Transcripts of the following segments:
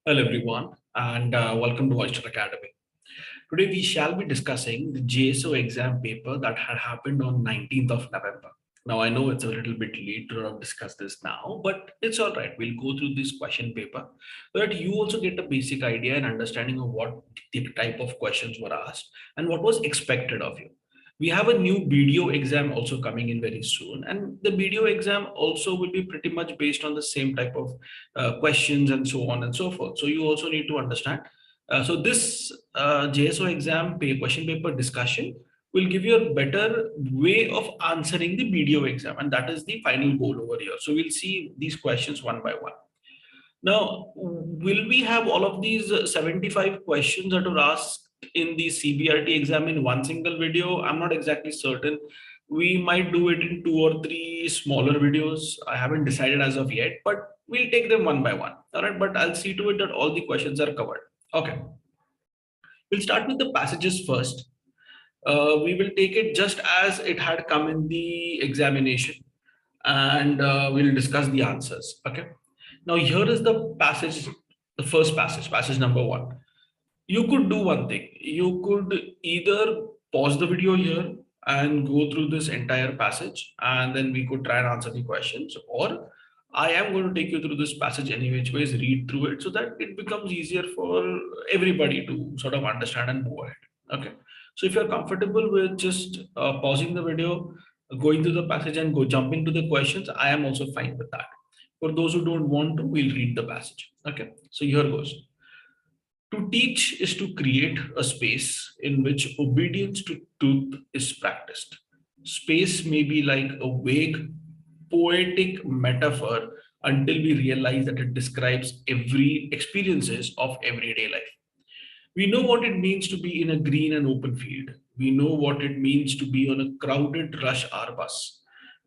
Hello everyone and welcome to Oyster Academy. Today we shall be discussing the JSO exam paper that had happened on 19th of November. Now I know it's a little bit late to discuss this now, but it's all right. We'll go through this question paper so that you also get a basic idea and understanding of what the type of questions were asked and what was expected of you. We have a new BDO exam also coming in very soon, and the BDO exam also will be pretty much based on the same type of questions and so on and so forth. So you also need to understand. So this JSO exam question paper discussion will give you a better way of answering the BDO exam, and that is the final goal over here. So we'll see these questions one by one. Now, will we have all of these 75 questions that were asked in the CBRT exam in one single video? I'm not exactly certain. We might do it in 2 or 3 smaller videos. I haven't decided as of yet, but we'll take them one by one. All right, but I'll see to it that all the questions are covered. Okay, we'll start with the passages first. We will take it just as it had come in the examination, and we'll discuss the answers. Okay. Now here is the passage, the first passage, passage number 1. You could do one thing. You could either pause the video here and go through this entire passage, and then we could try and answer the questions, or I am going to take you through this passage any which ways, read through it so that it becomes easier for everybody to sort of understand and move ahead. Okay. So if you're comfortable with just pausing the video, going through the passage and go jumping to the questions, I am also fine with that. For those who don't want to, we'll read the passage. Okay. So here goes. To teach is to create a space in which obedience to truth is practiced. Space may be like a vague, poetic metaphor until we realize that it describes every experiences of everyday life. We know what it means to be in a green and open field. We know what it means to be on a crowded rush hour bus.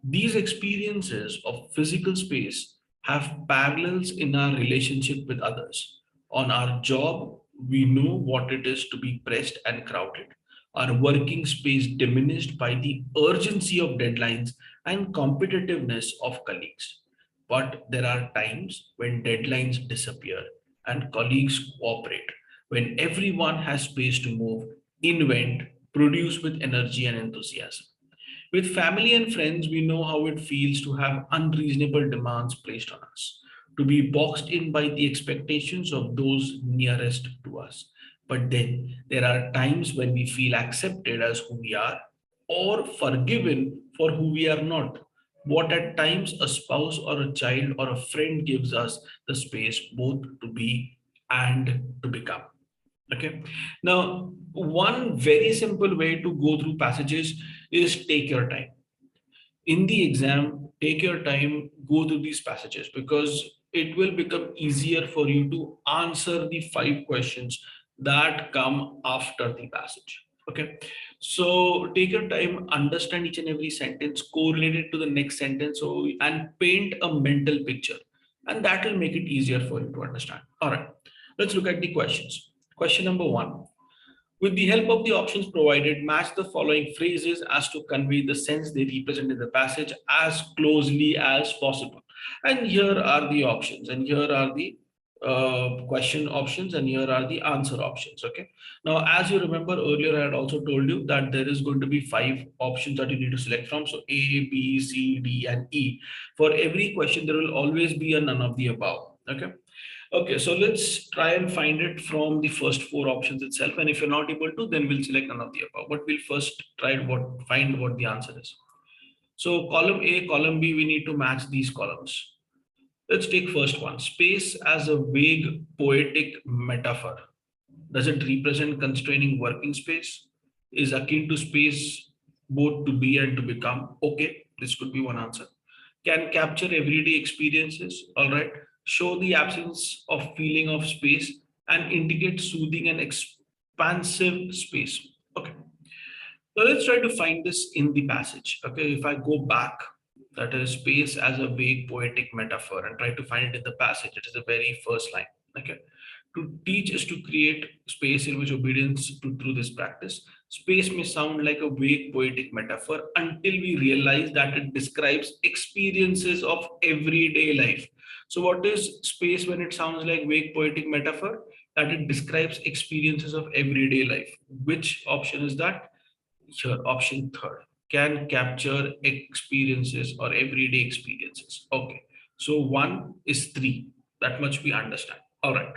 These experiences of physical space have parallels in our relationship with others. On our job, we know what it is to be pressed and crowded. Our working space diminished by the urgency of deadlines and competitiveness of colleagues. But there are times when deadlines disappear and colleagues cooperate, when everyone has space to move, invent, produce with energy and enthusiasm. With family and friends, we know how it feels to have unreasonable demands placed on us, to be boxed in by the expectations of those nearest to us. But then there are times when we feel accepted as who we are or forgiven for who we are not. What at times a spouse or a child or a friend gives us the space both to be and to become. Okay. Now, one very simple way to go through passages is take your time. In the exam, take your time, go through these passages because it will become easier for you to answer the 5 questions that come after the passage. Okay. So take your time, understand each and every sentence, correlate it to the next sentence, so and paint a mental picture. And that will make it easier for you to understand. All right. Let's look at the questions. Question number 1. With the help of the options provided, match the following phrases as to convey the sense they represent in the passage as closely as possible. And here are the options, and here are the question options, and here are the answer options. Okay. Now, as you remember earlier, I had also told you that there is going to be 5 options that you need to select from. So A, B, C, D, and E. For every question, there will always be a none of the above. Okay. Okay, so let's try and find it from the first 4 options itself. And if you're not able to, then we'll select none of the above. But we'll first try to find what the answer is. So column A, column B, we need to match these columns. Let's take first one. Space as a vague poetic metaphor. Does it represent constraining working space? Is akin to space both to be and to become? Okay, this could be one answer. Can capture everyday experiences. All right. Show the absence of feeling of space and indicate soothing and expansive space. Okay. So let's try to find this in the passage. Okay. If I go back, that is space as a vague poetic metaphor, and try to find it in the passage, it is the very first line. Okay. To teach is to create space in which obedience to through this practice. Space may sound like a vague poetic metaphor until we realize that it describes experiences of everyday life. So what is space when it sounds like vague poetic metaphor? That it describes experiences of everyday life. Which option is that? Here, option third, can capture experiences or everyday experiences. Okay, so one is three. That much we understand. All right,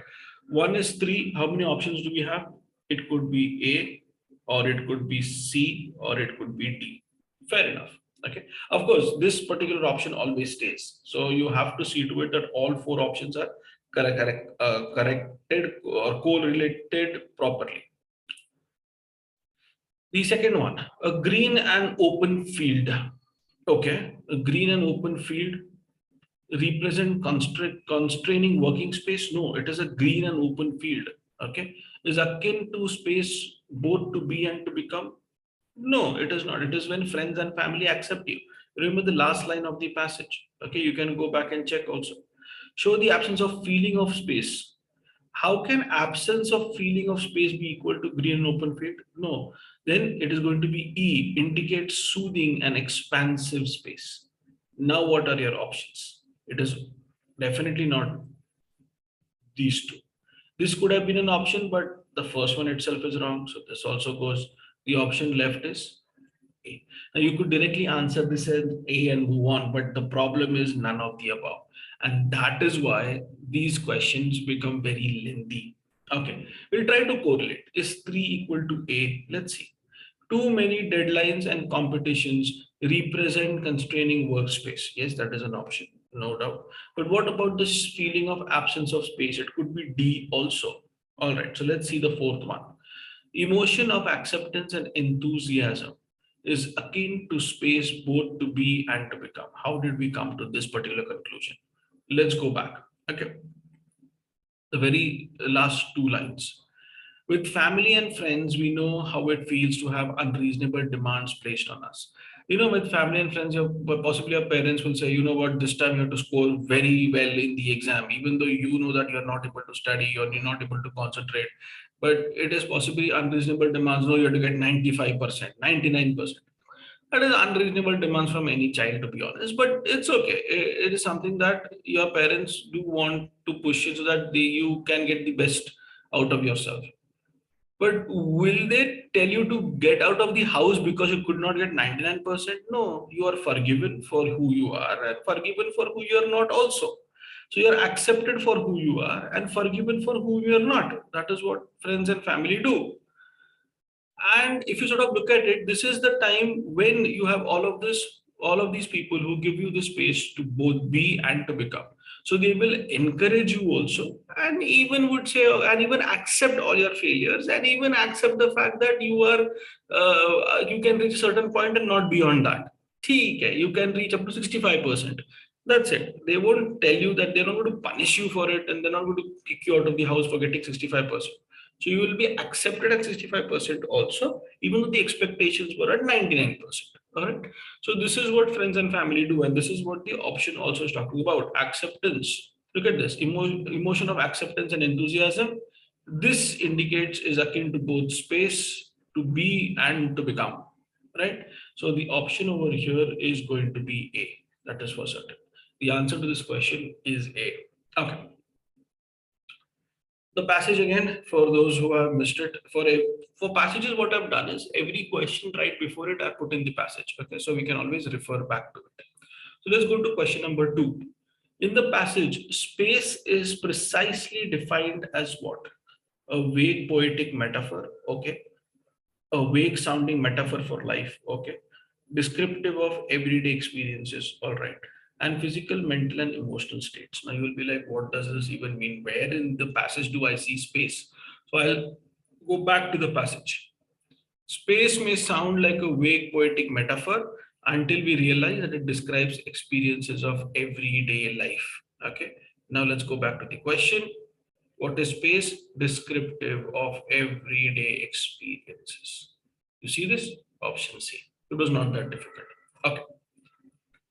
one is three. How many options do we have? It could be A, or it could be C, or it could be D. Fair enough. Okay. Of course, this particular option always stays. So you have to see to it that all four options are corrected or correlated properly. The second one, a green and open field. Okay, a green and open field represent constraining working space. No, it is a green and open field. Okay, is akin to space both to be and to become. No, it is not. It is when friends and family accept you. Remember the last line of the passage. Okay, you can go back and check also. Show the absence of feeling of space. How can absence of feeling of space be equal to green and open field? No, then it is going to be E, indicates soothing and expansive space. Now, what are your options? It is definitely not these two. This could have been an option, but the first one itself is wrong. So this also goes, the option left is A. Now you could directly answer this as A and move on, but the problem is none of the above. And that is why these questions become very lengthy. Okay, we'll try to correlate. Is 3 equal to A? Let's see. Too many deadlines and competitions represent constraining workspace. Yes, that is an option, no doubt. But what about this feeling of absence of space? It could be D also. All right, so let's see the fourth one. Emotion of acceptance and enthusiasm is akin to space both to be and to become. How did we come to this particular conclusion? Let's go back. Okay. The very last two lines. With family and friends, we know how it feels to have unreasonable demands placed on us. With family and friends, possibly your parents will say, you know what, this time you have to score very well in the exam, even though you know that you're not able to study or you're not able to concentrate. But it is possibly unreasonable demands. No, you have to get 95%, 99%. That is unreasonable demands from any child, to be honest. But it's okay. It is something that your parents do want to push you so that you can get the best out of yourself. But will they tell you to get out of the house because you could not get 99%? No, you are forgiven for who you are and forgiven for who you are not also. So you are accepted for who you are and forgiven for who you are not. That is what friends and family do. And if you sort of look at it, this is the time when you have all of these people who give you the space to both be and to become. So they will encourage you also, and even would say, and even accept all your failures, and even accept the fact that you can reach a certain point and not beyond that. Okay, you can reach up to 65%. That's it. They won't tell you that they're not going to punish you for it, and they're not going to kick you out of the house for getting 65%. So you will be accepted at 65% also, even though the expectations were at 99%. All right. So this is what friends and family do, and this is what the option also is talking about. Acceptance. Look at this emotion of acceptance and enthusiasm. This indicates is akin to both space, to be, and to become. Right. So the option over here is going to be A. That is for certain. The answer to this question is A. Okay. The passage again, for those who have missed it, for passages, what I've done is every question right before it I put in the passage. Okay, so we can always refer back to it. So let's go to question number 2. In the passage, space is precisely defined as what? A vague poetic metaphor. Okay, a vague sounding metaphor for life. Okay, descriptive of everyday experiences. All right, and physical, mental, and emotional states. Now you will be like, what does this even mean? Where in the passage do I see space? So I'll go back to the passage. Space may sound like a vague poetic metaphor until we realize that it describes experiences of everyday life. Okay, now let's go back to the question. What is space? Descriptive of everyday experiences. You see this? Option C. It was not that difficult. Okay.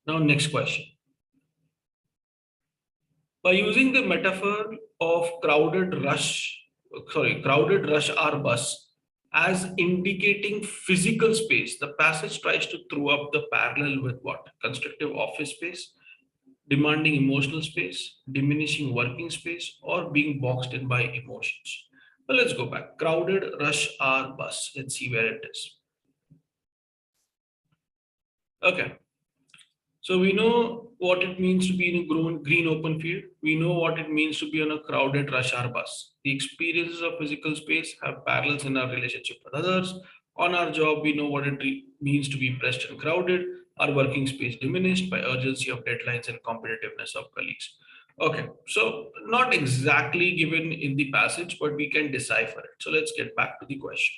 Now, next question. By using the metaphor of crowded rush hour bus as indicating physical space, the passage tries to throw up the parallel with what? Constructive office space. demanding emotional space, diminishing working space, or being boxed in by emotions. Well, let's go back. Crowded rush hour bus. Let's see where it is. Okay. So we know what it means to be in a green open field. We know what it means to be on a crowded rush hour bus. The experiences of physical space have parallels in our relationship with others. On our job, we know what it means to be pressed and crowded, our working space diminished by urgency of deadlines and competitiveness of colleagues. Okay, so not exactly given in the passage, but we can decipher it. So let's get back to the question.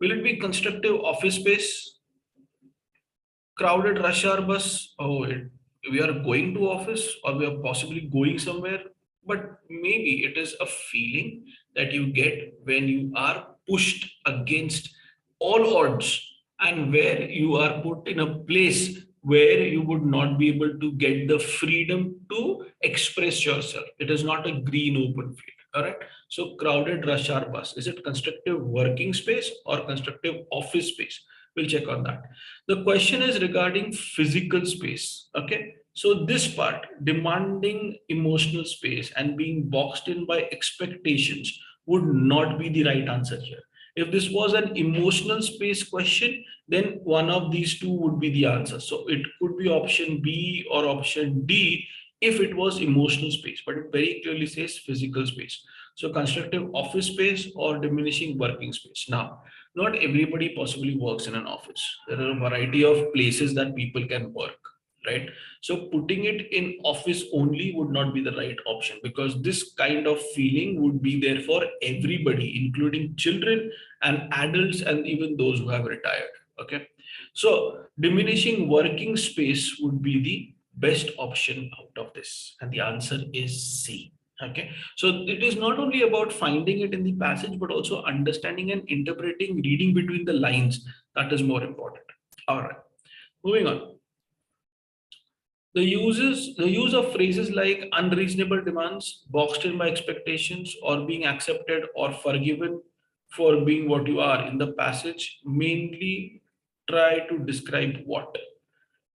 Will it be constructive office space, crowded rush hour bus? Oh, we are going to office or we are possibly going somewhere, but maybe it is a feeling that you get when you are pushed against all odds and where you are put in a place where you would not be able to get the freedom to express yourself. It is not a green open field. All right. So crowded rush hour bus, is it constructive working space or constructive office space? We'll check on that. The question is regarding physical space. Okay. So this part, demanding emotional space and being boxed in by expectations, would not be the right answer here. If this was an emotional space question, then one of these two would be the answer. So it could be option B or option D if it was emotional space, but it very clearly says physical space. So constructive office space or diminishing working space. Now, not everybody possibly works in an office. There are a variety of places that people can work, right? So putting it in office only would not be the right option, because this kind of feeling would be there for everybody, including children and adults and even those who have retired. Okay. So diminishing working space would be the best option out of this. And the answer is C. Okay. So it is not only about finding it in the passage, but also understanding and interpreting, reading between the lines. That is more important. All right. Moving on. The use of phrases like unreasonable demands, boxed in by expectations, or being accepted or forgiven for being what you are in the passage mainly try to describe what?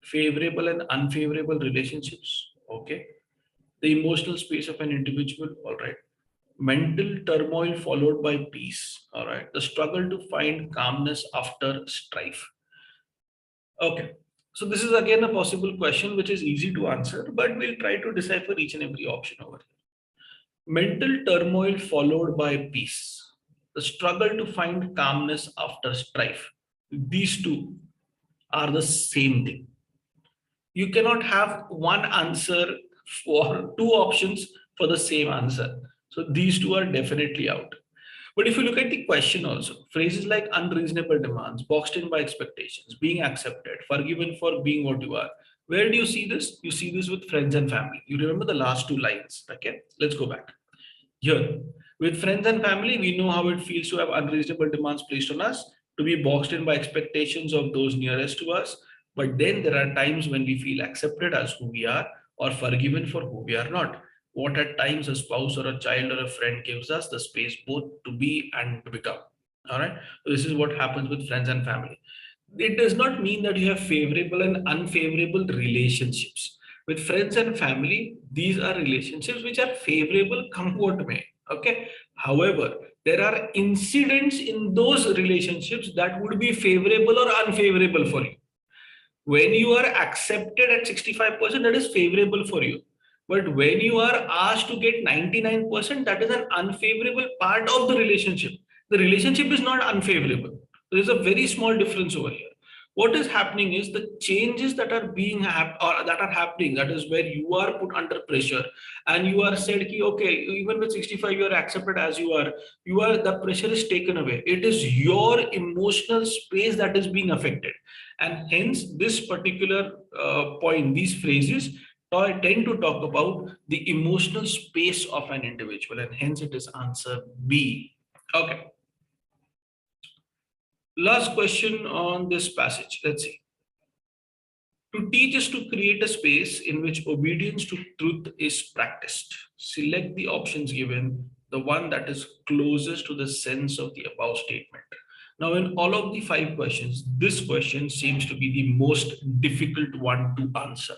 Favorable and unfavorable relationships. Okay. The emotional space of an individual. All right. Mental turmoil followed by peace. All right. The struggle to find calmness after strife. Okay. So this is again a possible question which is easy to answer, but we'll try to decipher each and every option over here. Mental turmoil followed by peace. The struggle to find calmness after strife. These two are the same thing. You cannot have one answer for two options for the same answer. So these two are definitely out. But if you look at the question also, phrases like unreasonable demands, boxed in by expectations, being accepted, forgiven for being what you are. Where do you see this? You see this with friends and family. You remember the last two lines. Okay, let's go back. Here, with friends and family, we know how it feels to have unreasonable demands placed on us, to be boxed in by expectations of those nearest to us. But then there are times when we feel accepted as who we are or forgiven for who we are not. What at times a spouse or a child or a friend gives us the space both to be and to become. All right. So this is what happens with friends and family. It does not mean that you have favorable and unfavorable relationships. With friends and family, these are relationships which are favorable, come what may. Okay. However, there are incidents in those relationships that would be favorable or unfavorable for you. When you are accepted at 65%, that is favorable for you. But when you are asked to get 99%, that is an unfavorable part of the relationship. The relationship is not unfavorable. There is a very small difference over here. What is happening is the changes that are being or that are happening. That is where you are put under pressure, and you are said, ki, okay, even with 65, you are accepted as you are. You are, the pressure is taken away. It is your emotional space that is being affected, and hence this particular point, these phrases tend to talk about the emotional space of an individual, and hence it is answer B. Okay. Last question on this passage. Let's see. To teach is to create a space in which obedience to truth is practiced. Select the options given, the one that is closest to the sense of the above statement. Now, in all of the 5 questions, this question seems to be the most difficult one to answer.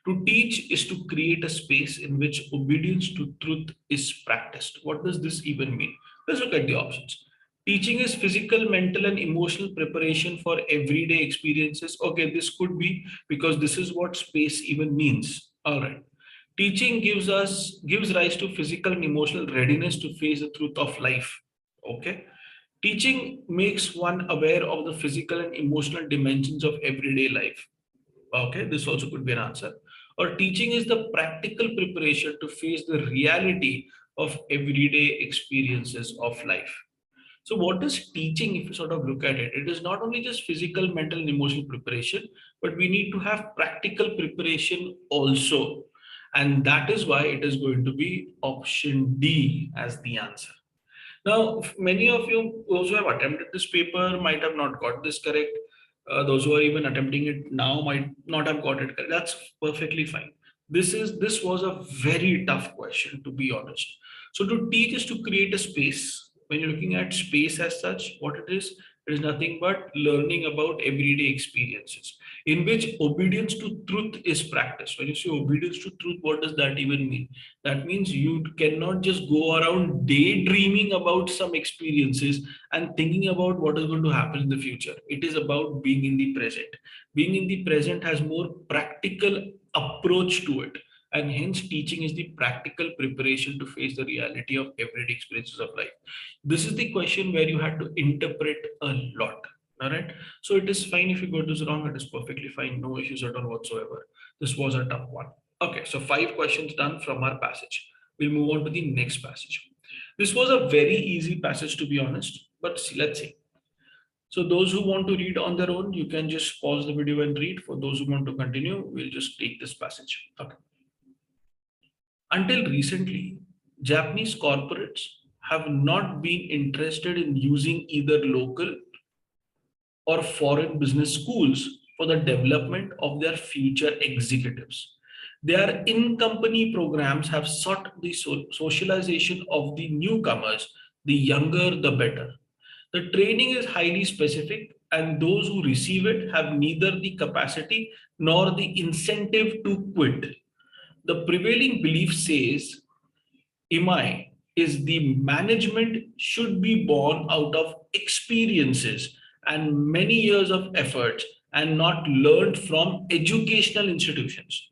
To teach is to create a space in which obedience to truth is practiced. What does this even mean? Let's look at the options. Teaching is physical, mental, and emotional preparation for everyday experiences. Okay, this could be because this is what space even means. All right. Teaching gives rise to physical and emotional readiness to face the truth of life. Okay. Teaching makes one aware of the physical and emotional dimensions of everyday life. Okay, this also could be an answer. Or teaching is the practical preparation to face the reality of everyday experiences of life. So, what is teaching if you sort of look at it? It is not only just physical, mental, and emotional preparation, but we need to have practical preparation also. And that is why it is going to be option D as the answer. Now, many of you, those who have attempted this paper, might have not got this correct. Those who are even attempting it now might not have got it correct. That's perfectly fine. This was a very tough question, to be honest. So to teach is to create a space. When you're looking at space as such, what it is nothing but learning about everyday experiences in which obedience to truth is practiced. When you say obedience to truth, what does that even mean? That means you cannot just go around daydreaming about some experiences and thinking about what is going to happen in the future. It is about being in the present. Being in the present has more practical approach to it. And hence, teaching is the practical preparation to face the reality of everyday experiences of life. This is the question where you had to interpret a lot. All right. So it is fine if you got this wrong. It is perfectly fine. No issues at all whatsoever. This was a tough one. Okay, so 5 questions done from our passage. We'll move on to the next passage. This was a very easy passage, to be honest, but let's see. So those who want to read on their own, you can just pause the video and read. For those who want to continue, we'll just take this passage. Okay. Until recently, Japanese corporates have not been interested in using either local or foreign business schools for the development of their future executives. Their in company programs have sought the socialization of the newcomers, the younger the better. The training is highly specific, and those who receive it have neither the capacity nor the incentive to quit. The prevailing belief says Imai is the management should be born out of experiences and many years of effort and not learned from educational institutions.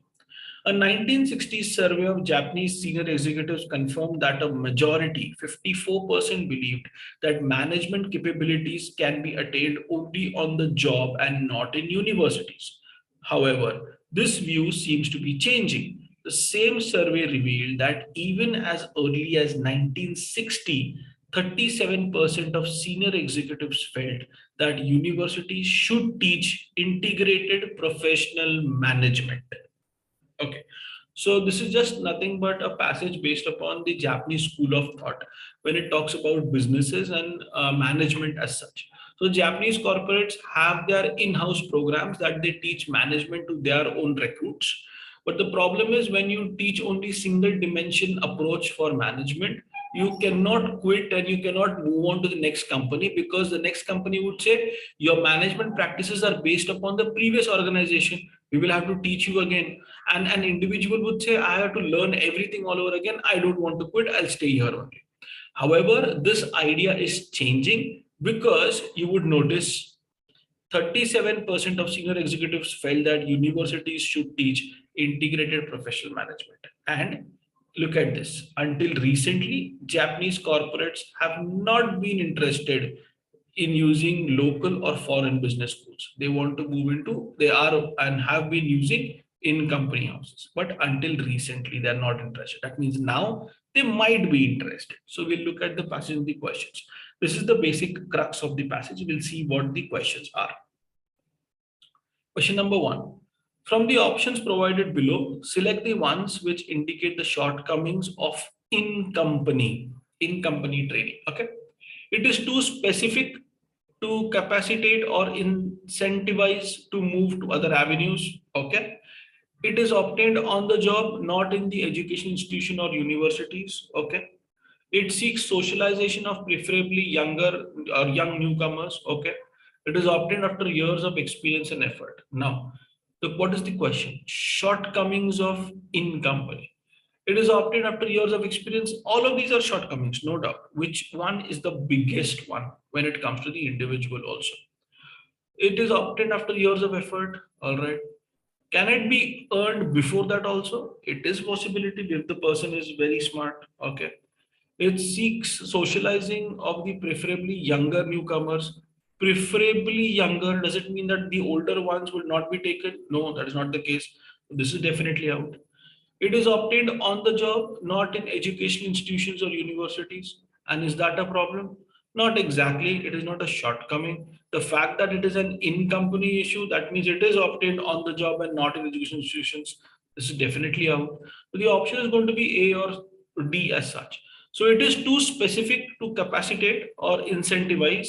A 1960s survey of Japanese senior executives confirmed that a majority, 54%, believed that management capabilities can be attained only on the job and not in universities. However, this view seems to be changing. The same survey revealed that even as early as 1960, 37% of senior executives felt that universities should teach integrated professional management. Okay. So this is just nothing but a passage based upon the Japanese school of thought when it talks about businesses and management as such. So Japanese corporates have their in-house programs that they teach management to their own recruits. But the problem is when you teach only single dimension approach for management, you cannot quit and you cannot move on to the next company because the next company would say your management practices are based upon the previous organization. We will have to teach you again, and an individual would say I have to learn everything all over again. I don't want to quit, I'll stay here only. However, this idea is changing because you would notice 37% of senior executives felt that universities should teach integrated professional management. And look at this, until recently Japanese corporates have not been interested in using local or foreign business schools. They want to move into, they are and have been using in company houses. But until recently, they're not interested. That means now they might be interested. So we'll look at the passage of the questions. This is the basic crux of the passage. We'll see what the questions are. Question number 1. From the options provided below, select the ones which indicate the shortcomings of in-company training. Okay. It is too specific to capacitate or incentivize to move to other avenues. Okay. It is obtained on the job, not in the education institution or universities. Okay. It seeks socialization of preferably younger or young newcomers. Okay. It is obtained after years of experience and effort. Now, Look, what is the question? Shortcomings of in company. It is obtained after years of experience. All of these are shortcomings, no doubt. Which one is the biggest one when it comes to the individual also? It is obtained after years of effort. All right. Can it be earned before that also? It is possibility if the person is very smart. Okay. It seeks socializing of the preferably younger newcomers. Preferably younger, does it mean that the older ones will not be taken? No, that is not the case. This is definitely out. It is obtained on the job, not in educational institutions or universities. And is that a problem? Not exactly. It is not a shortcoming. The fact that it is an in-company issue, that means it is obtained on the job and not in education institutions. This is definitely out. So the option is going to be A or D as such. So it is too specific to capacitate or incentivize,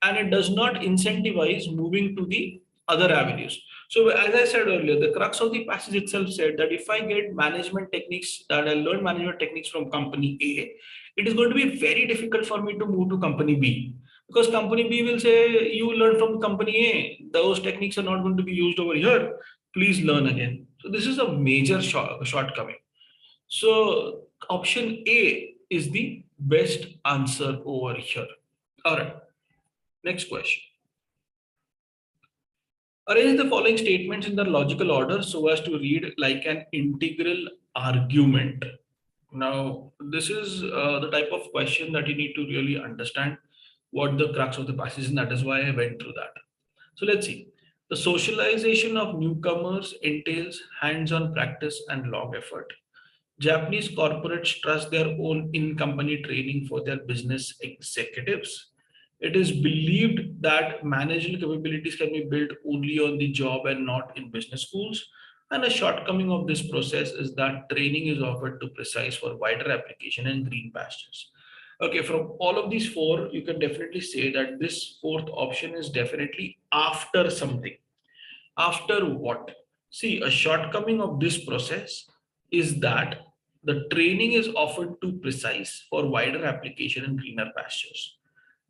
and it does not incentivize moving to the other avenues. So as I said earlier, the crux of the passage itself said that if I get management techniques, that I learn management techniques from company A, it is going to be very difficult for me to move to company B, because company B will say, you learn from company A, those techniques are not going to be used over here, please learn again. So this is a major shortcoming. So option A is the best answer over here. All right. Next question. Arrange the following statements in the logical order so as to read like an integral argument. Now, this is the type of question that you need to really understand what the crux of the passage is, and that is why I went through that. So let's see. The socialization of newcomers entails hands-on practice and long effort. Japanese corporates trust their own in-company training for their business executives. It is believed that managerial capabilities can be built only on the job and not in business schools. And a shortcoming of this process is that training is offered too precise for wider application and green pastures. Okay, from all of these four, you can definitely say that this fourth option is definitely after something. After what? See, a shortcoming of this process is that the training is often too precise for wider application and greener pastures.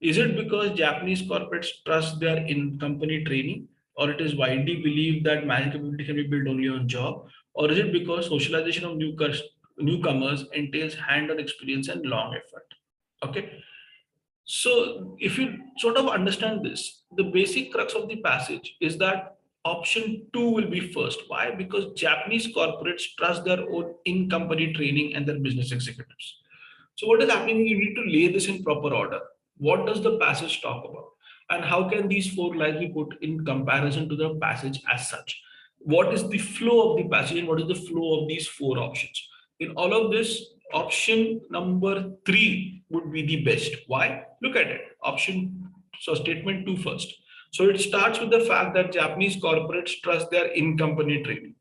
Is it because Japanese corporates trust their in-company training, or it is widely believed that management capability can be built only on job, or is it because socialization of newcomers entails hand-on experience and long effort? Okay, so if you sort of understand this, the basic crux of the passage is that option two will be first. Why? Because Japanese corporates trust their own in-company training and their business executives. So what is happening? You need to lay this in proper order. What does the passage talk about? And how can these four lines be put in comparison to the passage as such? What is the flow of the passage and what is the flow of these four options? In all of this, option number three would be the best. Why? Look at it. So statement two first. So it starts with the fact that Japanese corporates trust their in-company training.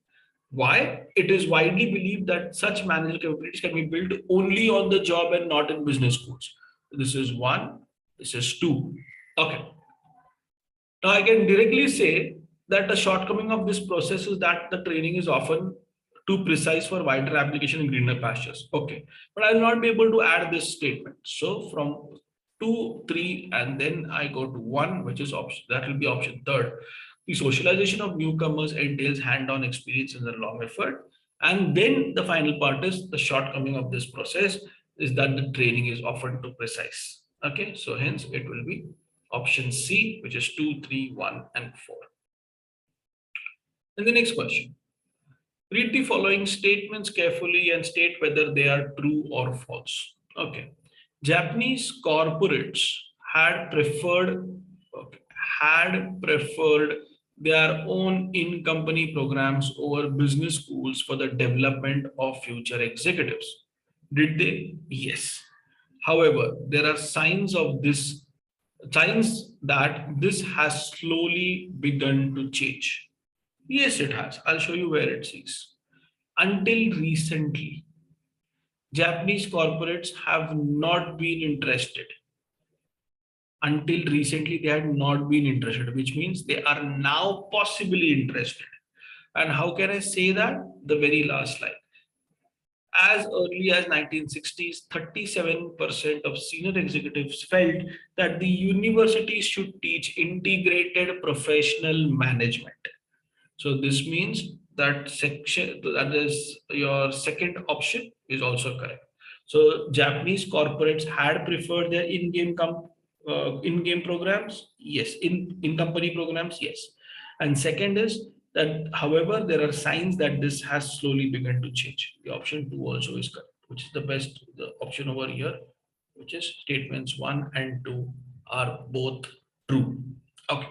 Why? It is widely believed that such managerial capabilities can be built only on the job and not in business schools. This is one. This is two. Okay. Now I can directly say that the shortcoming of this process is that the training is often too precise for wider application in greener pastures. Okay. But I will not be able to add this statement. So from 2, 3, and then I go to 1, which is option. That will be option third. The socialization of newcomers entails hand-on experience and a long effort. And then the final part is the shortcoming of this process is that the training is often too precise. Okay, so hence it will be option C, which is 2, 3, 1, and 4. And the next question. Read the following statements carefully and state whether they are true or false. Okay. Japanese corporates had preferred okay, had preferred their own in-company programs over business schools for the development of future executives. Did they? Yes. However, there are signs that this has slowly begun to change. Yes, it has. I'll show you where it says. Until recently, Japanese corporates have not been interested. Until recently, they had not been interested, which means they are now possibly interested. And how can I say that? The very last line. As early as 1960s, 37% of senior executives felt that the universities should teach integrated professional management. So this means that section, that is your second option, is also correct. So Japanese corporates had preferred their in-game programs, yes. In company programs, yes. And second is that, however, there are signs that this has slowly begun to change. The option two also is correct, which is the best. The option over here, which is statements one and two, are both true. Okay.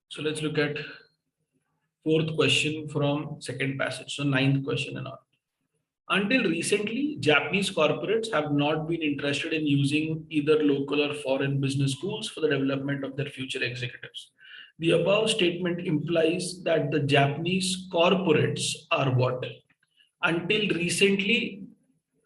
So let's look at fourth question from second passage. So ninth question and all. Until recently, Japanese corporates have not been interested in using either local or foreign business schools for the development of their future executives. The above statement implies that the Japanese corporates are what? Until recently,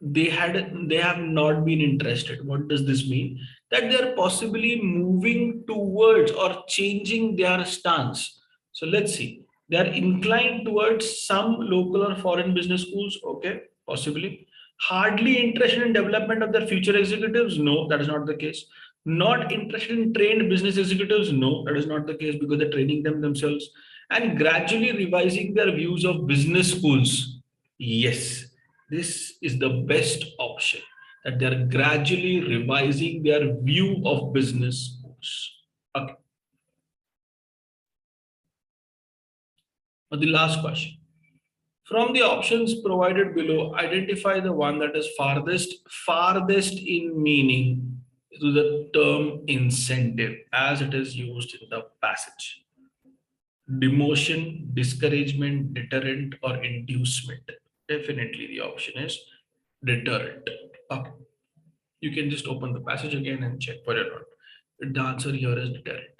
they have not been interested. What does this mean? That they are possibly moving towards or changing their stance. So let's see, they are inclined towards some local or foreign business schools, okay, possibly. Hardly interested in development of their future executives, no, that is not the case. Not interested in trained business executives, no, that is not the case, because they're training them themselves. And gradually revising their views of business schools, yes, this is the best option, that they're gradually revising their view of business schools. Okay. Now the last question. From the options provided below, identify the one that is farthest in meaning to the term incentive as it is used in the passage. Demotion, discouragement, deterrent, or inducement. Definitely the option is deterrent. Okay. You can just open the passage again and check for it out. The answer here is deterrent.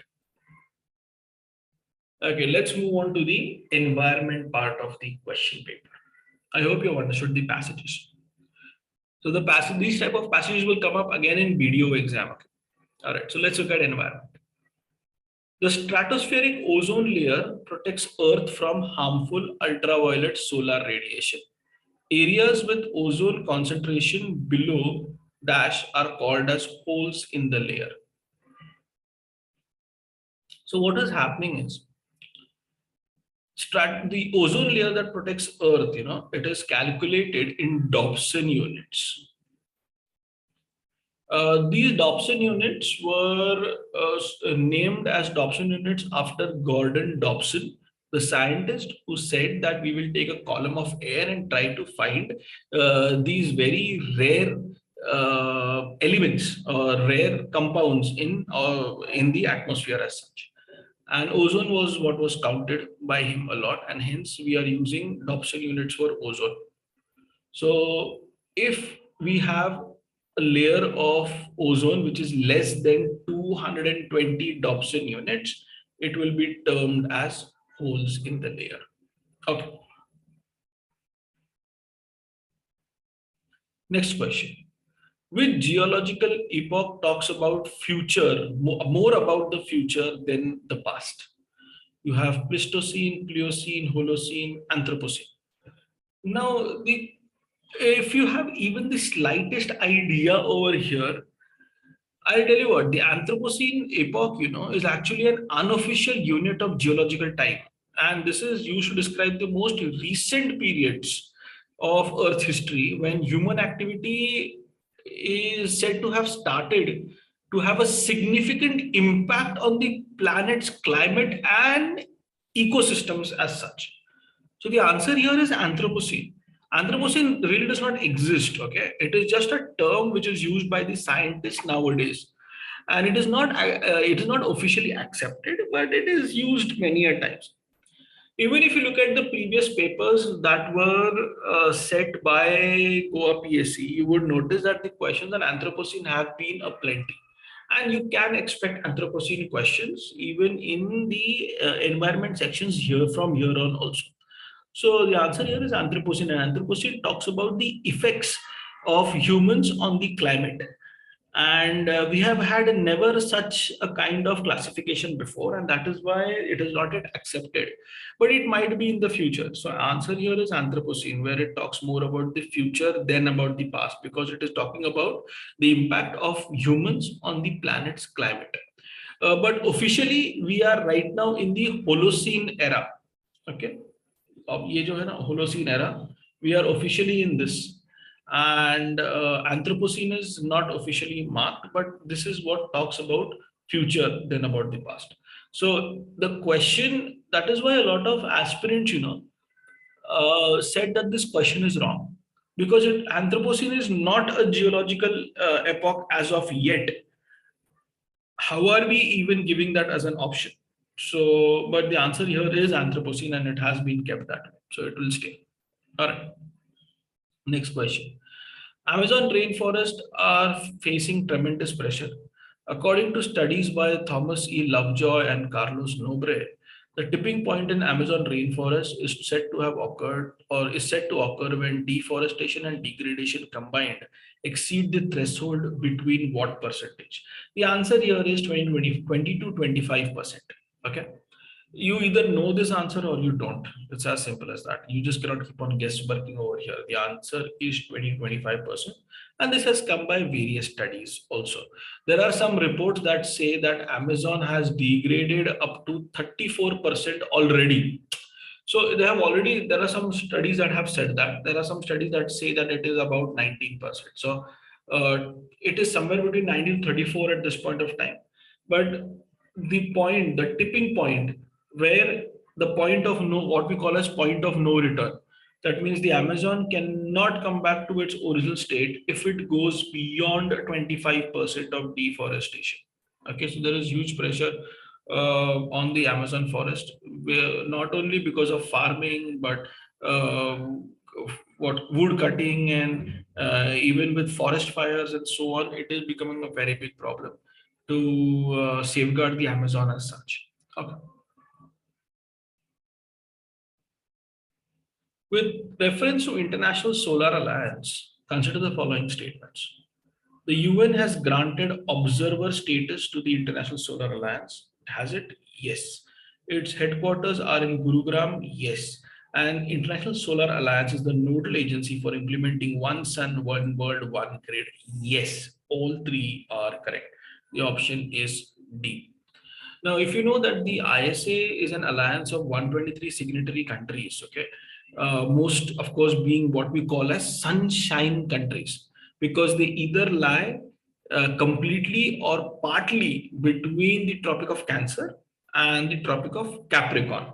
Okay, let's move on to the environment part of the question paper. I hope you have understood the passages. So the passage, these type of passages will come up again in video exam. Okay. All right, so let's look at environment. The stratospheric ozone layer protects Earth from harmful ultraviolet solar radiation. Areas with ozone concentration below dash are called as holes in the layer. So what is happening is, the ozone layer that protects Earth, it is calculated in Dobson units. These Dobson units were named as Dobson units after Gordon Dobson, the scientist who said that we will take a column of air and try to find these very rare elements or rare compounds in the atmosphere as such. And ozone was what was counted by him a lot, and hence we are using Dobson units for ozone. So if we have a layer of ozone which is less than 220 Dobson units, it will be termed as holes in the layer. Okay. Next question. Which geological epoch talks about future, more about the future than the past? You have Pleistocene, Pliocene, Holocene, Anthropocene. Now, if you have even the slightest idea over here, I'll tell you what, the Anthropocene epoch, is actually an unofficial unit of geological time. And this is used to describe the most recent periods of Earth history when human activity is said to have started to have a significant impact on the planet's climate and ecosystems as such. So the answer here is Anthropocene. Anthropocene really does not exist. Okay, it is just a term which is used by the scientists nowadays, and it is not officially accepted, but it is used many a times. Even if you look at the previous papers that were set by GOAPSC, you would notice that the questions on Anthropocene have been a plenty. And you can expect Anthropocene questions even in the environment sections here from here on also. So the answer here is Anthropocene, and Anthropocene talks about the effects of humans on the climate. And we have had never such a kind of classification before, and that is why it is not yet accepted, but it might be in the future. So answer here is Anthropocene, where it talks more about the future than about the past, because it is talking about the impact of humans on the planet's climate. But officially, we are right now in the Holocene era. Okay. अब ये जो है ना Holocene era, we are officially in this, and Anthropocene is not officially marked, but this is what talks about future than about the past. So the question, that is why a lot of aspirants, said that this question is wrong, because Anthropocene is not a geological epoch as of yet. How are we even giving that as an option? So, but the answer here is Anthropocene, and it has been kept that way. So it will stay. All right. Next question. Amazon rainforests are facing tremendous pressure. According to studies by Thomas E. Lovejoy and Carlos Nobre, the tipping point in Amazon rainforest is said to have occurred, or is said to occur, when deforestation and degradation combined exceed the threshold between what percentage? The answer here is 20 to 25%. Okay. You either know this answer or you don't. It's as simple as that. You just cannot keep on guessworking over here. The answer is 20-25%. And this has come by various studies also. There are some reports that say that Amazon has degraded up to 34% already. So there are some studies that have said that. There are some studies that say that it is about 19%. So it is somewhere between 19 to 34 at this point of time. But the tipping point, where the point of no, what we call as point of no return. That means the Amazon cannot come back to its original state if it goes beyond 25% of deforestation. Okay, so there is huge pressure on the Amazon forest, not only because of farming, but uh, what wood cutting, and even with forest fires and so on, it is becoming a very big problem to safeguard the Amazon as such. Okay. With reference to International Solar Alliance, consider the following statements. The UN has granted observer status to the International Solar Alliance. Has it? Yes. Its headquarters are in Gurugram. Yes. And International Solar Alliance is the nodal agency for implementing One Sun, One World, One Grid. Yes. All three are correct. The option is D. Now, if you know that the ISA is an alliance of 123 signatory countries, okay, most of course being what we call as sunshine countries, because they either lie completely or partly between the Tropic of Cancer and the Tropic of Capricorn.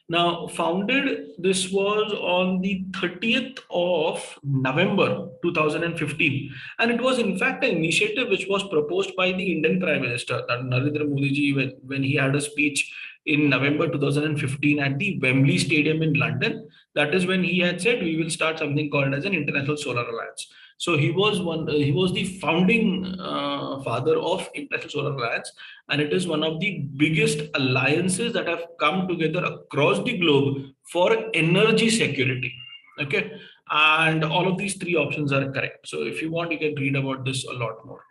Now, founded, this was on the 30th of November 2015. And it was, in fact, an initiative which was proposed by the Indian Prime Minister, Narendra Modi ji, when he had a speech in November 2015 at the Wembley Stadium in London. That is when he had said, we will start something called as an International Solar Alliance. So he was he was the founding father of International Solar Alliance, and it is one of the biggest alliances that have come together across the globe for energy security. Okay, and all of these three options are correct. So if you want, you can read about this a lot more.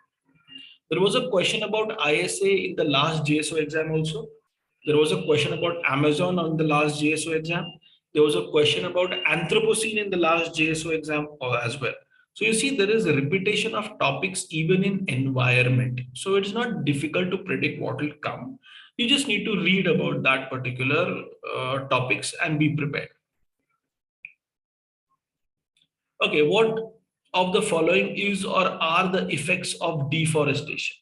There was a question about ISA in the last JSO exam also. There was a question about Amazon on the last JSO exam. There was a question about Anthropocene in the last JSO exam as well. So you see, there is a repetition of topics even in environment. So it's not difficult to predict what will come. You just need to read about that particular topics and be prepared. Okay, what of the following is or are the effects of deforestation?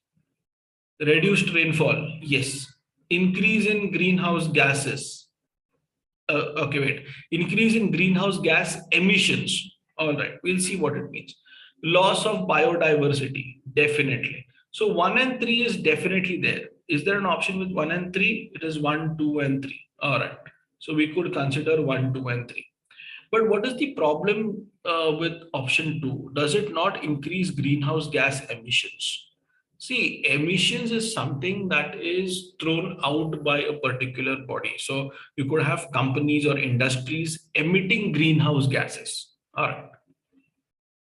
Reduced rainfall, yes. Increase in greenhouse gases. Okay, wait. Increase in greenhouse gas emissions. All right, we'll see what it means. Loss of biodiversity, definitely. So 1 and 3 is definitely there. Is there an option with 1 and 3? It is 1, 2, and 3. All right. So we could consider 1, 2, and 3. But what is the problem with option 2? Does it not increase greenhouse gas emissions? See, emissions is something that is thrown out by a particular body. So you could have companies or industries emitting greenhouse gases. All right.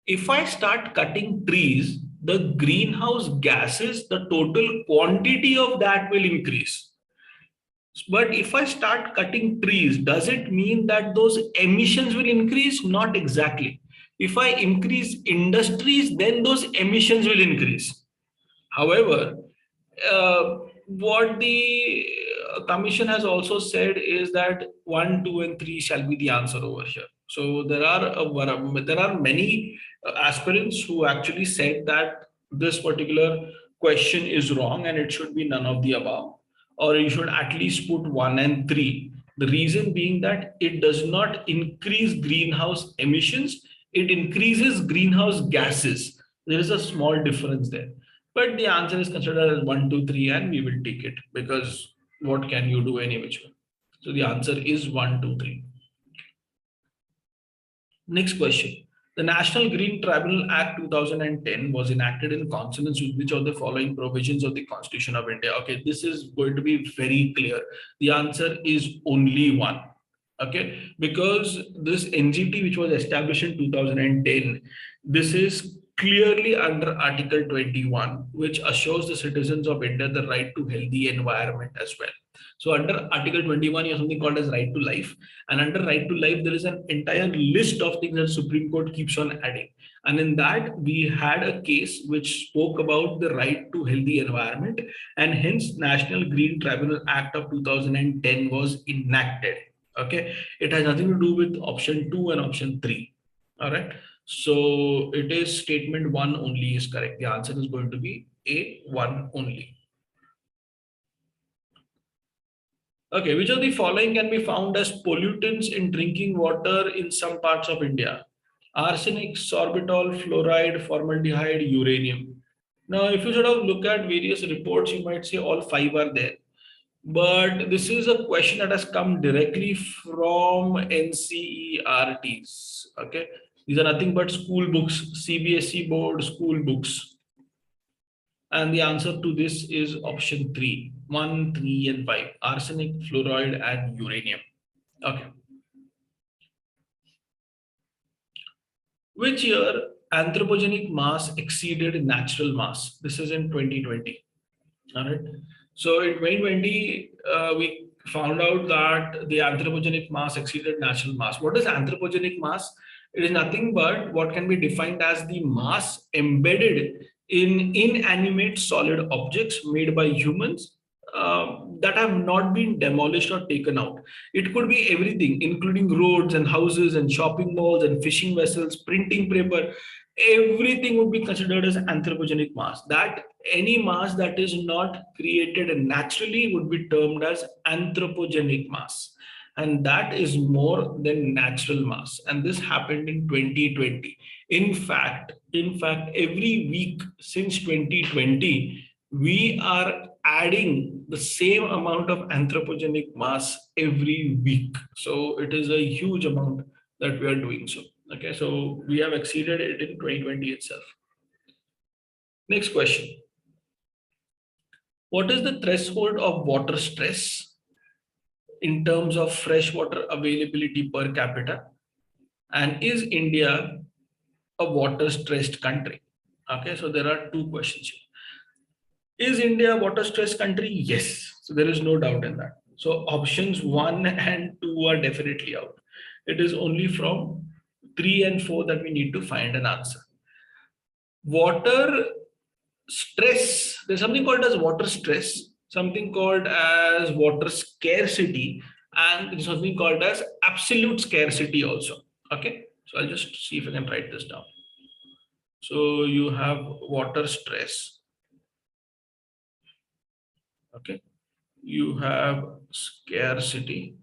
If I start cutting trees, the greenhouse gases, the total quantity of that will increase. But if I start cutting trees, does it mean that those emissions will increase? Not exactly. If I increase industries, then those emissions will increase. However, what the commission has also said is that 1, 2, and 3 shall be the answer over here. So there are many aspirants who actually said that this particular question is wrong and it should be none of the above, or you should at least put 1 and 3. The reason being that it does not increase greenhouse emissions, it increases greenhouse gases. There is a small difference there. But the answer is considered as 1, 2, 3, and we will take it because what can you do any which way? So the answer is 1, 2, 3. Next question. The National Green Tribunal Act 2010 was enacted in consonance with which of the following provisions of the Constitution of India? Okay, this is going to be very clear. The answer is only one. Okay, because this NGT, which was established in 2010, this is clearly under Article 21, which assures the citizens of India the right to healthy environment as well. So under Article 21, you have something called as right to life. And under right to life, there is an entire list of things that Supreme Court keeps on adding. And in that, we had a case which spoke about the right to healthy environment. And hence, National Green Tribunal Act of 2010 was enacted. Okay. It has nothing to do with option 2 and option 3. All right. So it is statement 1 only is correct. The answer is going to be A1 only. Okay, which of the following can be found as pollutants in drinking water in some parts of India? Arsenic, sorbitol, fluoride, formaldehyde, uranium. Now, if you sort of look at various reports, you might say all 5 are there. But this is a question that has come directly from NCERTs. Okay, these are nothing but school books, CBSE board school books. And the answer to this is option 3, 1, 3, and 5. Arsenic, fluoride, and uranium. Okay. Which year anthropogenic mass exceeded natural mass? This is in 2020. All right. So in 2020, we found out that the anthropogenic mass exceeded natural mass. What is anthropogenic mass? It is nothing but what can be defined as the mass embedded in inanimate solid objects made by humans that have not been demolished or taken out. It could be everything, including roads and houses and shopping malls and fishing vessels, printing paper. Everything would be considered as anthropogenic mass. That any mass that is not created naturally would be termed as anthropogenic mass, and that is more than natural mass. And this happened in 2020. In fact, every week since 2020, we are adding the same amount of anthropogenic mass every week. So it is a huge amount that we are doing so. Okay, so we have exceeded it in 2020 itself. Next question. What is the threshold of water stress in terms of freshwater availability per capita? And is India a water stressed country? Okay, so there are two questions here. Is India a water stressed country? Yes. So there is no doubt in that. So options 1 and 2 are definitely out. It is only from 3 and 4 that we need to find an answer. Water stress, there's something called as water stress, something called as water scarcity, and there's something called as absolute scarcity also. Okay, so I'll just see if I can write this down. So you have water stress. Okay, you have scarcity.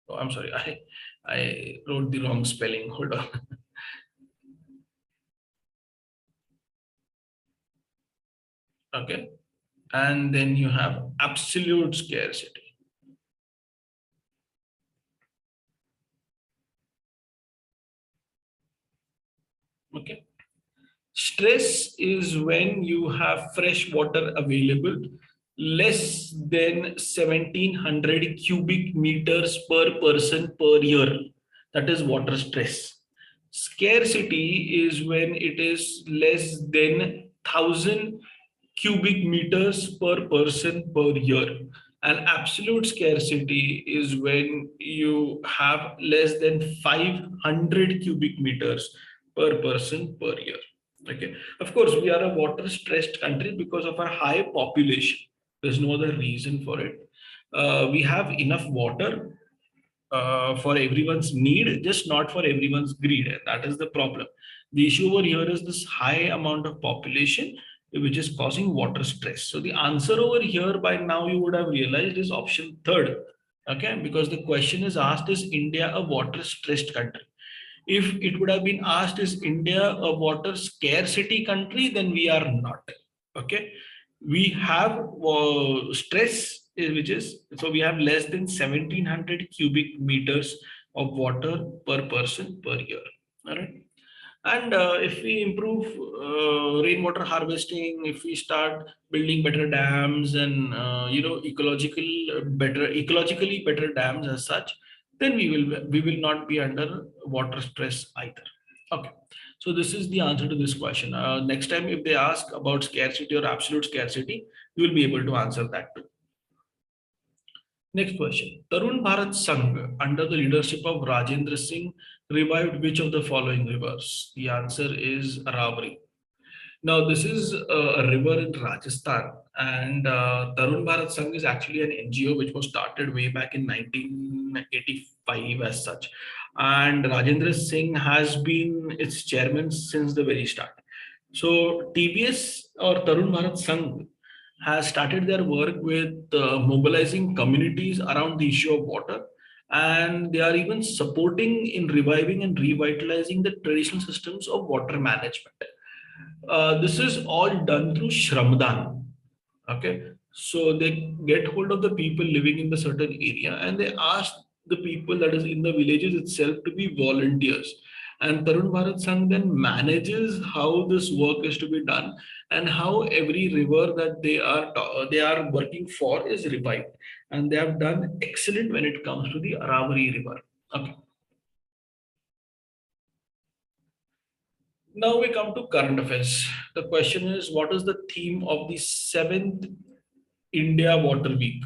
Oh, I'm sorry, I wrote the wrong spelling. Hold on. Okay, and then you have absolute scarcity. Okay, stress is when you have fresh water available less than 1700 cubic meters per person per year. That is water stress. Scarcity is when it is less than 1000 cubic meters per person per year. And absolute scarcity is when you have less than 500 cubic meters per person per year. Okay, of course, we are a water stressed country because of our high population. There's no other reason for it. We have enough water for everyone's need, just not for everyone's greed. And that is the problem. The issue over here is this high amount of population, which is causing water stress. So the answer over here by now you would have realized is option third. Okay, because the question is asked, is India a water stressed country? If it would have been asked, is India a water scarcity country, then we are not. Okay, we have stress, which is, so we have less than 1700 cubic meters of water per person per year. All right. And if we improve rainwater harvesting, if we start building better dams and ecologically better dams as such, then we will not be under water stress either. Okay. So this is the answer to this question. Next time, if they ask about scarcity or absolute scarcity, you will be able to answer that too. Next question. Tarun Bharat Sangh, under the leadership of Rajendra Singh, revived which of the following rivers? The answer is Aravari. Now, this is a river in Rajasthan, and Tarun Bharat Sangh is actually an NGO which was started way back in 1985 as such. And Rajendra Singh has been its chairman since the very start. So, TBS or Tarun Bharat Sangh has started their work with mobilizing communities around the issue of water, and they are even supporting in reviving and revitalizing the traditional systems of water management. This is all done through Shramdan. Okay, so they get hold of the people living in the certain area and they ask the people that is in the villages itself to be volunteers. And Tarun Bharat Sangh then manages how this work is to be done and how every river that they are working for is revived. And they have done excellent when it comes to the Aravari River. Okay. Now we come to current affairs. The question is, what is the theme of the seventh India Water Week?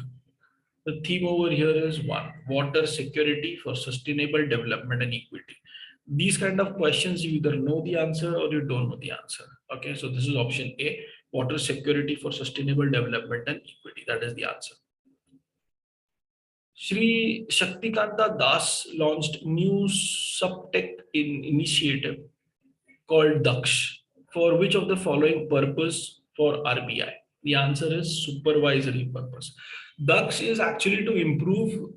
The theme over here is one, water security for sustainable development and equity. These kind of questions, you either know the answer or you don't know the answer. Okay, so this is option A, water security for sustainable development and equity. That is the answer. Shri Shaktikanta Das launched new subtech initiative called Daksh for which of the following purpose for RBI? The answer is supervisory purpose. Daksh is actually to improve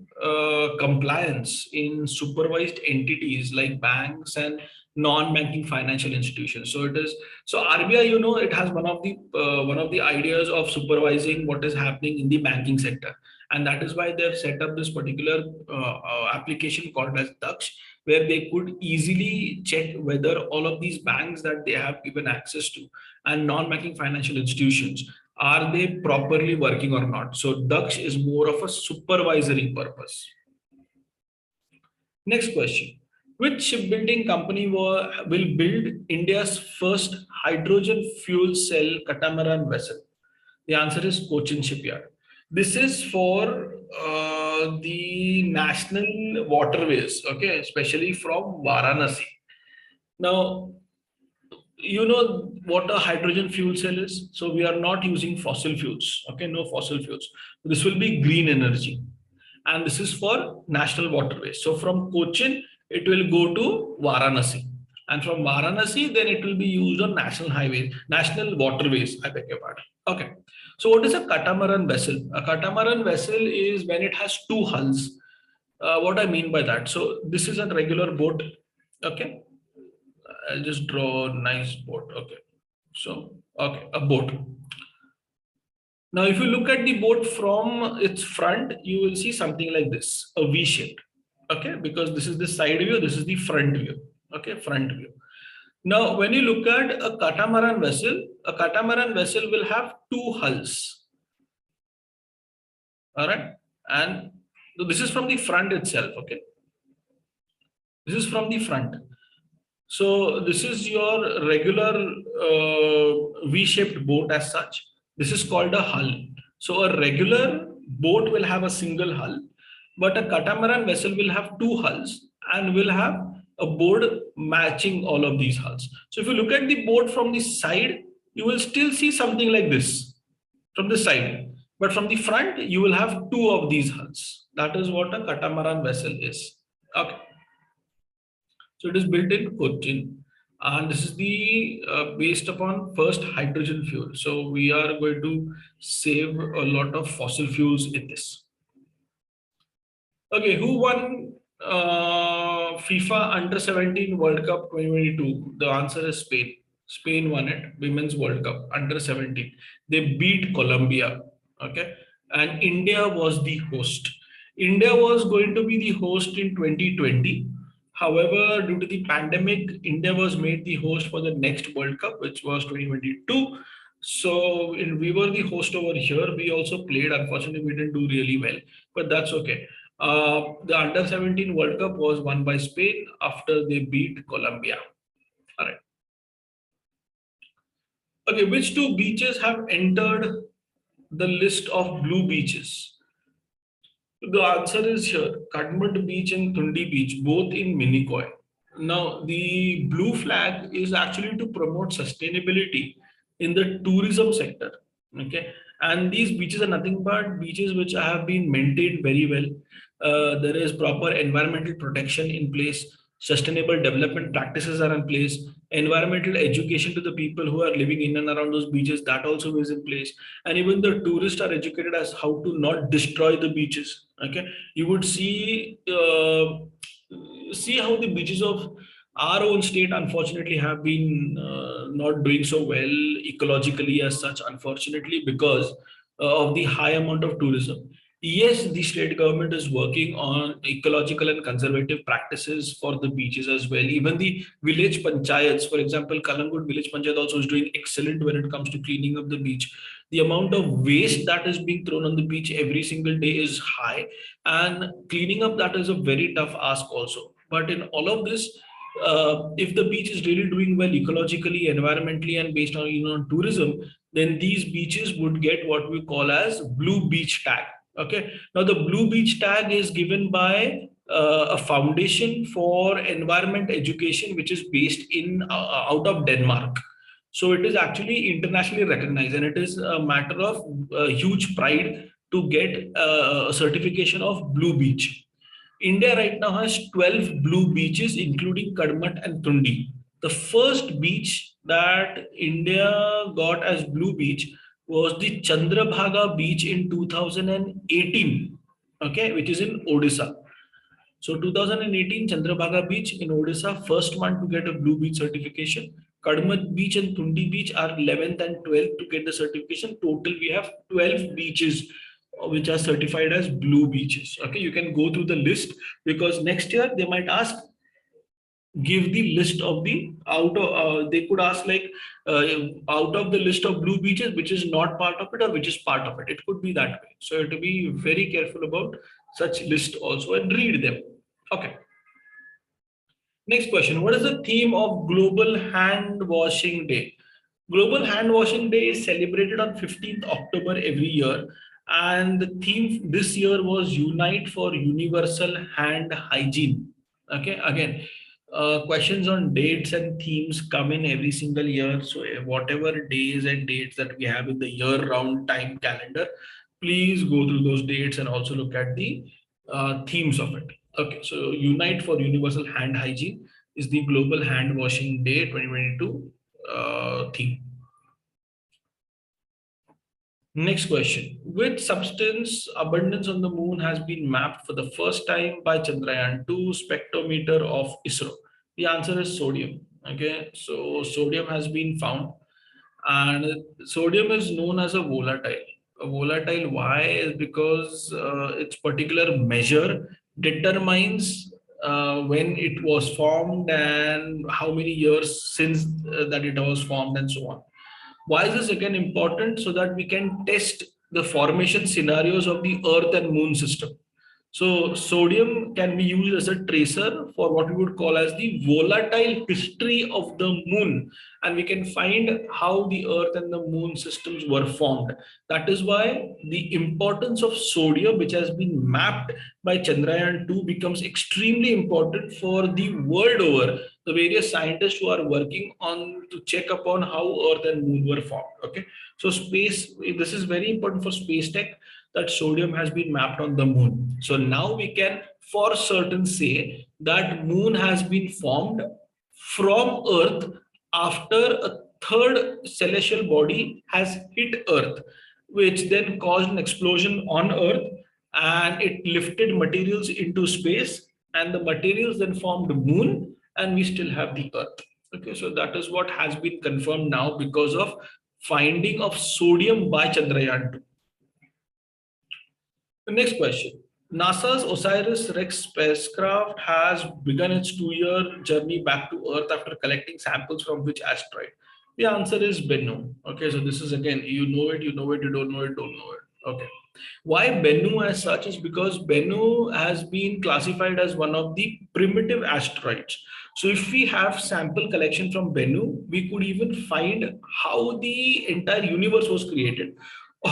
compliance in supervised entities like banks and non-banking financial institutions. So it is, so RBI, it has one of the ideas of supervising what is happening in the banking sector, and that is why they have set up this particular application called as Daksh, where they could easily check whether all of these banks that they have given access to and non-banking financial institutions, are they properly working or not. So Daksh is more of a supervisory purpose. Next question. Which shipbuilding company will build India's first hydrogen fuel cell catamaran vessel? The answer is Cochin Shipyard. This is for the national waterways, okay, especially from Varanasi. Now, you know what a hydrogen fuel cell is. So we are not using fossil fuels, okay, no fossil fuels. This will be green energy. And this is for national waterways. So from Cochin, it will go to Varanasi. And from Varanasi, then it will be used on national highways, national waterways, I beg your pardon. Okay. So what is a catamaran vessel? A catamaran vessel is when it has two hulls. What I mean by that. So this is a regular boat. Okay. I'll just draw a nice boat. Okay. So, okay, a boat. Now, if you look at the boat from its front, you will see something like this, a V shape. Okay, because this is the side view, this is the front view. Okay, front view. Now, when you look at a catamaran vessel will have two hulls. All right, and this is from the front itself. Okay, this is from the front. So this is your regular V-shaped boat as such. This is called a hull. So a regular boat will have a single hull, but a catamaran vessel will have two hulls and will have a board matching all of these hulls. So if you look at the board from the side, you will still see something like this from the side. But from the front, you will have two of these hulls. That is what a catamaran vessel is. Okay. So it is built in Cochin. And this is the based upon first hydrogen fuel. So we are going to save a lot of fossil fuels in this. Okay, who won FIFA Under 17 World Cup 2022? The answer is Spain. Spain won it, Women's World Cup Under 17. They beat Colombia. Okay, and India was the host. India was going to be the host in 2020. However, due to the pandemic, India was made the host for the next World Cup, which was 2022. So we were the host over here. We also played. Unfortunately, we didn't do really well, but that's okay. The Under 17 World Cup was won by Spain after they beat Colombia. All right. Okay, which two beaches have entered the list of blue beaches? The answer is here, Kadmut Beach and Thundi Beach, both in Minicoy. Now, the blue flag is actually to promote sustainability in the tourism sector. Okay. And these beaches are nothing but beaches which have been maintained very well. There is proper environmental protection in place. Sustainable development practices are in place. Environmental education to the people who are living in and around those beaches, that also is in place. And even the tourists are educated as how to not destroy the beaches. Okay. You would see how the beaches of our own state unfortunately have been not doing so well ecologically as such, unfortunately, because of the high amount of tourism. Yes, the state government is working on ecological and conservative practices for the beaches as well. Even the village panchayats, for example, Kalangut village panchayat also is doing excellent when it comes to cleaning up the beach. The amount of waste that is being thrown on the beach every single day is high, and cleaning up that is a very tough ask also. But in all of this, if the beach is really doing well ecologically, environmentally, and based on tourism, then these beaches would get what we call as blue beach tag. Okay. Now the blue beach tag is given by a foundation for environment education, which is based in out of Denmark. So it is actually internationally recognized, and it is a matter of huge pride to get a certification of blue beach. India right now has 12 blue beaches, including Kadmat and Tundi. The first beach that India got as blue beach was the Chandrabhaga beach in 2018, okay, which is in Odisha. So 2018 Chandrabhaga beach in Odisha, first one to get a blue beach certification. Kadmat beach and Tundi beach are 11th and 12th to get the certification. Total we have 12 beaches which are certified as blue beaches. Okay, you can go through the list because next year they might ask, give the list of the they could ask like out of the list of blue beaches, which is not part of it or which is part of it. It could be that way. So you have to be very careful about such list also and read them. Okay. Next question. What is the theme of Global Hand Washing Day? Global Hand Washing Day is celebrated on 15th October every year. And the theme this year was Unite for Universal Hand Hygiene. Okay, again, questions on dates and themes come in every single year. So whatever days and dates that we have in the year-round time calendar, please go through those dates and also look at the themes of it. Okay, so Unite for Universal Hand Hygiene is the Global Hand Washing Day 2022 theme. Next question. Which substance abundance on the moon has been mapped for the first time by Chandrayaan-2 spectrometer of ISRO? The answer is sodium. Okay, so sodium has been found, and sodium is known as a volatile. A volatile, why? Is because its particular measure determines when it was formed and how many years since that it was formed and so on. Why is this again important? So that we can test the formation scenarios of the Earth and Moon system. So sodium can be used as a tracer for what we would call as the volatile history of the moon. And we can find how the earth and the moon systems were formed. That is why the importance of sodium, which has been mapped by Chandrayaan 2, becomes extremely important for the world over. The various scientists who are working on to check upon how earth and moon were formed. Okay. So space, this is very important for space tech, that sodium has been mapped on the moon. So now we can for certain say that moon has been formed from earth after a third celestial body has hit earth, which then caused an explosion on earth, and it lifted materials into space, and the materials then formed moon, and we still have the earth. Okay, so that is what has been confirmed now because of finding of sodium by Chandrayaan 2. The next question. NASA's OSIRIS-REx spacecraft has begun its 2-year journey back to Earth after collecting samples from which asteroid? The answer is Bennu. Okay, so this is again, you know it, you know it, you don't know it, don't know it. Okay. Why Bennu as such is because Bennu has been classified as one of the primitive asteroids. So if we have sample collection from Bennu, we could even find how the entire universe was created,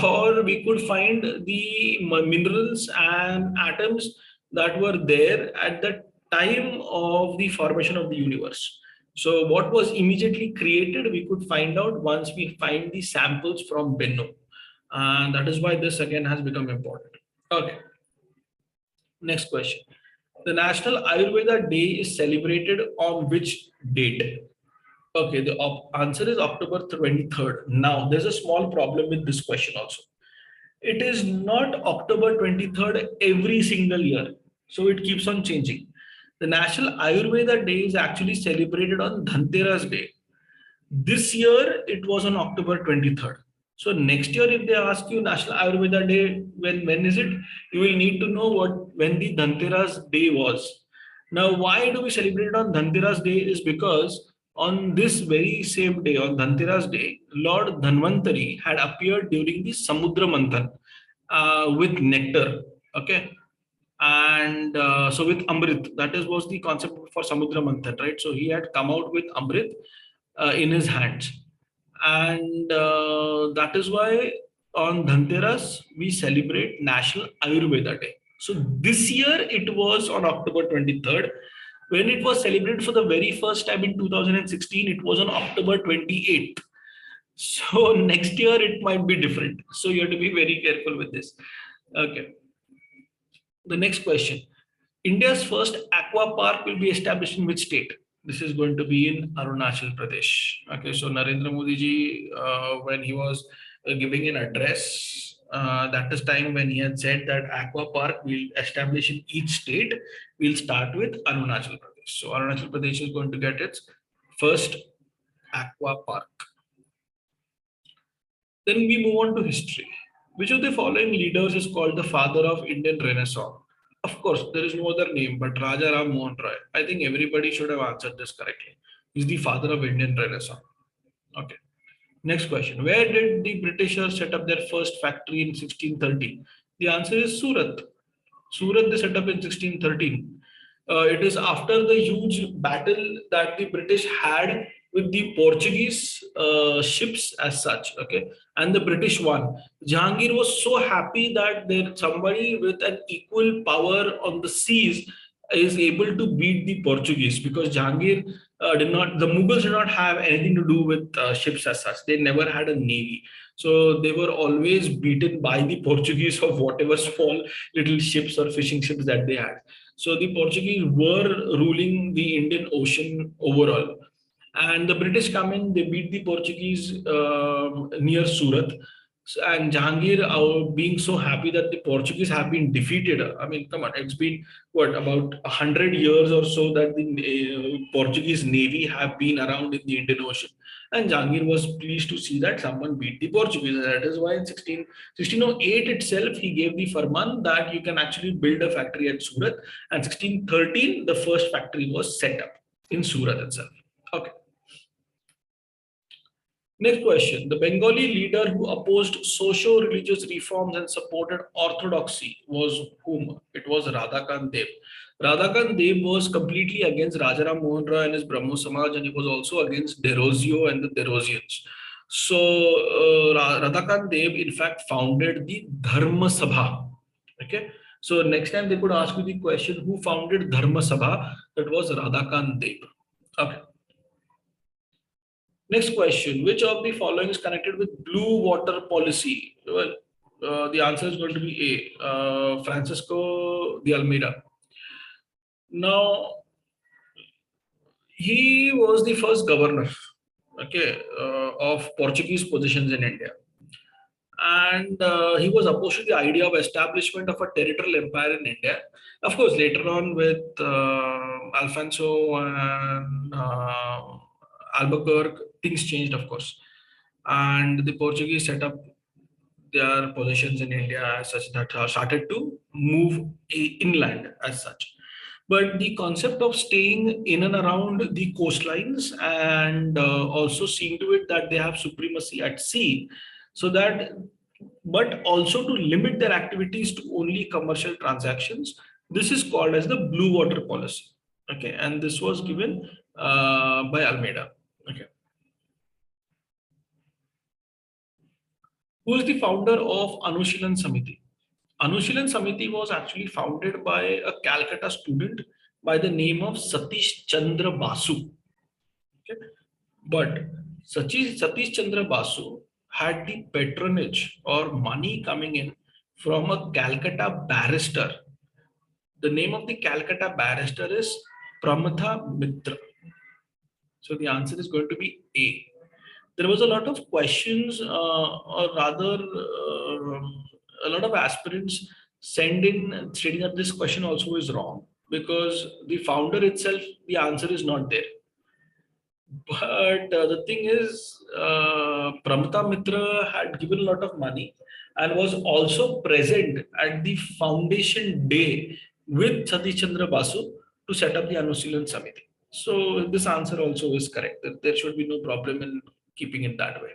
or we could find the minerals and atoms that were there at the time of the formation of the universe. So what was immediately created, we could find out once we find the samples from Bennu. And that is why this again has become important. Okay, next question. The National Ayurveda Day is celebrated on which date? Okay, the answer is October 23rd. Now, there's a small problem with this question also. It is not October 23rd every single year. So it keeps on changing. The National Ayurveda Day is actually celebrated on Dhanteras Day. This year, it was on October 23rd. So next year, if they ask you National Ayurveda Day, when is it? You will need to know when the Dhanteras Day was. Now, why do we celebrate it on Dhanteras Day is because on this very same day, on Dhanteras Day, Lord Dhanvantari had appeared during the Samudra Manthan with nectar. Okay. And so with Amrit, that is was the concept for Samudra Manthan, right? So he had come out with Amrit in his hands. And that is why on Dhanteras, we celebrate National Ayurveda Day. So this year it was on October 23rd. When it was celebrated for the very first time in 2016, it was on October 28th. So next year it might be different. So you have to be very careful with this. Okay. The next question. India's first aqua park will be established in which state? This is going to be in Arunachal Pradesh. Okay, so Narendra Modi ji, when he was giving an address, that is time when he had said that aqua park will establish in each state. We'll start with Arunachal Pradesh. So Arunachal Pradesh is going to get its first aqua park. Then we move on to history. Which of the following leaders is called the father of Indian Renaissance? Of course, there is no other name but Raja Ram Mohan Roy. I think everybody should have answered this correctly. He's the father of Indian Renaissance. Okay. Next question. Where did the Britishers set up their first factory in 1630? The answer is Surat. Surat they set up in 1613. It is after the huge battle that the British had with the Portuguese ships as such, okay, and the British won. Jahangir was so happy that there somebody with an equal power on the seas is able to beat the Portuguese, because Jahangir the Mughals did not have anything to do with ships as such. They never had a navy. So they were always beaten by the Portuguese of whatever small little ships or fishing ships that they had. So the Portuguese were ruling the Indian Ocean overall. And the British come in, they beat the Portuguese near Surat. And Jahangir, being so happy that the Portuguese have been defeated. I mean, come on, it's been what, about 100 years or so that the Portuguese navy have been around in the Indian Ocean. And Jahangir was pleased to see that someone beat the Portuguese. And that is why in 1608 itself, he gave the farman that you can actually build a factory at Surat. And 1613, the first factory was set up in Surat itself. Okay. Next question. The Bengali leader who opposed socio-religious reforms and supported orthodoxy was whom? It was Radhakant Dev. Radhakant Dev was completely against Rajaram Mohan Roy and his Brahmo Samaj, and he was also against Derozio and the Derosians. So Radhakant Dev in fact founded the Dharma Sabha. Okay. So next time they could ask you the question, who founded Dharma Sabha? That was Radhakant Dev. Okay. Next question, which of the following is connected with blue water policy? Well, the answer is going to be A, Francisco de Almeida. Now, he was the first governor, okay, of Portuguese possessions in India. And he was opposed to the idea of establishment of a territorial empire in India. Of course, later on with Alfonso and Albuquerque, things changed, of course. And the Portuguese set up their possessions in India as such that started to move inland as such. But the concept of staying in and around the coastlines and also seeing to it that they have supremacy at sea, so that, but also to limit their activities to only commercial transactions. This is called as the blue water policy. Okay, and this was given by Almeida. Okay. Who is the founder of Anushilan Samiti? Anushilan Samiti was actually founded by a Calcutta student by the name of Satish Chandra Basu. Okay? But Satish Chandra Basu had the patronage or money coming in from a Calcutta barrister. The name of the Calcutta barrister is Pramatha Mitra. So the answer is going to be A. There was a lot of questions, or rather, a lot of aspirants send in stating that this question also is wrong because the founder itself, the answer is not there. But the thing is, Pramita Mitra had given a lot of money and was also present at the foundation day with Satish Chandra Basu to set up the Anushilin Samiti. So this answer also is correct. There should be no problem in keeping it that way.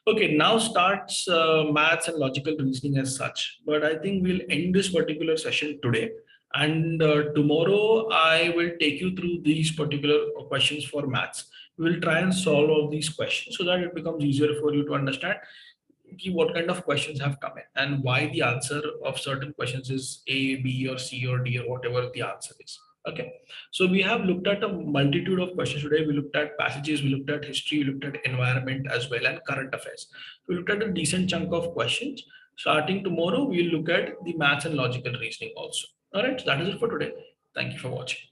Okay, now starts maths and logical reasoning as such. But I think we'll end this particular session today. And tomorrow I will take you through these particular questions for maths. We'll try and solve all these questions so that it becomes easier for you to understand what kind of questions have come in and why the answer of certain questions is A, B, or C, or D, or whatever the answer is. Okay, so we have looked at a multitude of questions today. We looked at passages, we looked at history, we looked at environment as well, and current affairs. We looked at a decent chunk of questions. Starting tomorrow, we'll look at the maths and logical reasoning also. All right, so that is it for today. Thank you for watching.